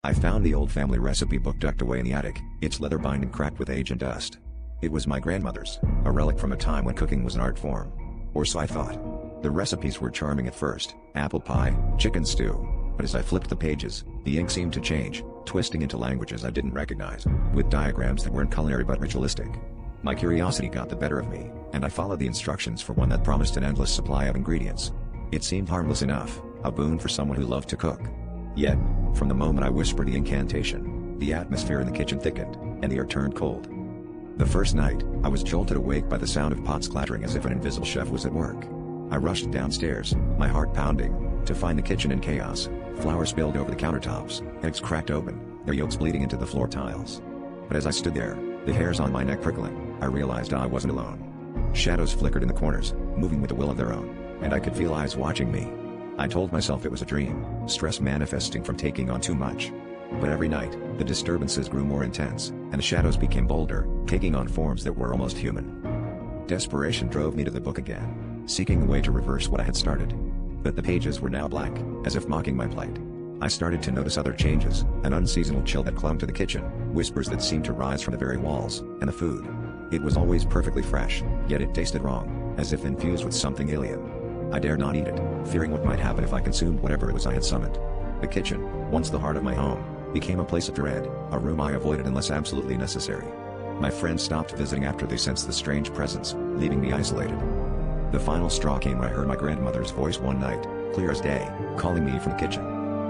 I found the old family recipe book tucked away in the attic, its leather binding cracked with age and dust. It was my grandmother's, a relic from a time when cooking was an art form. Or so I thought. The recipes were charming at first: apple pie, chicken stew. But as I flipped the pages, the ink seemed to change, twisting into languages I didn't recognize, with diagrams that weren't culinary but ritualistic. My curiosity got the better of me, and I followed the instructions for one that promised an endless supply of ingredients. It seemed harmless enough, a boon for someone who loved to cook. Yet, from the moment I whispered the incantation, the atmosphere in the kitchen thickened, and the air turned cold. The first night, I was jolted awake by the sound of pots clattering as if an invisible chef was at work. I rushed downstairs, my heart pounding, to find the kitchen in chaos. Flour spilled over the countertops, eggs cracked open, their yolks bleeding into the floor tiles. But as I stood there, the hairs on my neck prickling, I realized I wasn't alone. Shadows flickered in the corners, moving with a will of their own, and I could feel eyes watching me. I told myself it was a dream, stress manifesting from taking on too much. But every night, the disturbances grew more intense, and the shadows became bolder, taking on forms that were almost human. Desperation drove me to the book again, seeking a way to reverse what I had started. But the pages were now black, as if mocking my plight. I started to notice other changes: an unseasonal chill that clung to the kitchen, whispers that seemed to rise from the very walls, and the food. It was always perfectly fresh, yet it tasted wrong, as if infused with something alien. I dared not eat it, fearing what might happen if I consumed whatever it was I had summoned. The kitchen, once the heart of my home, became a place of dread, a room I avoided unless absolutely necessary. My friends stopped visiting after they sensed the strange presence, leaving me isolated. The final straw came when I heard my grandmother's voice one night, clear as day, calling me from the kitchen.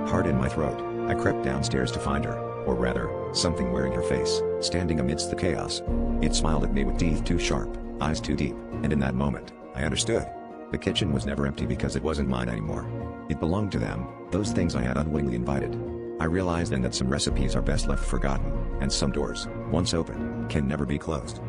Heart in my throat, I crept downstairs to find her, or rather, something wearing her face, standing amidst the chaos. It smiled at me with teeth too sharp, eyes too deep, and in that moment, I understood. The kitchen was never empty because it wasn't mine anymore. It belonged to them, those things I had unwittingly invited. I realized then that some recipes are best left forgotten, and some doors, once opened, can never be closed.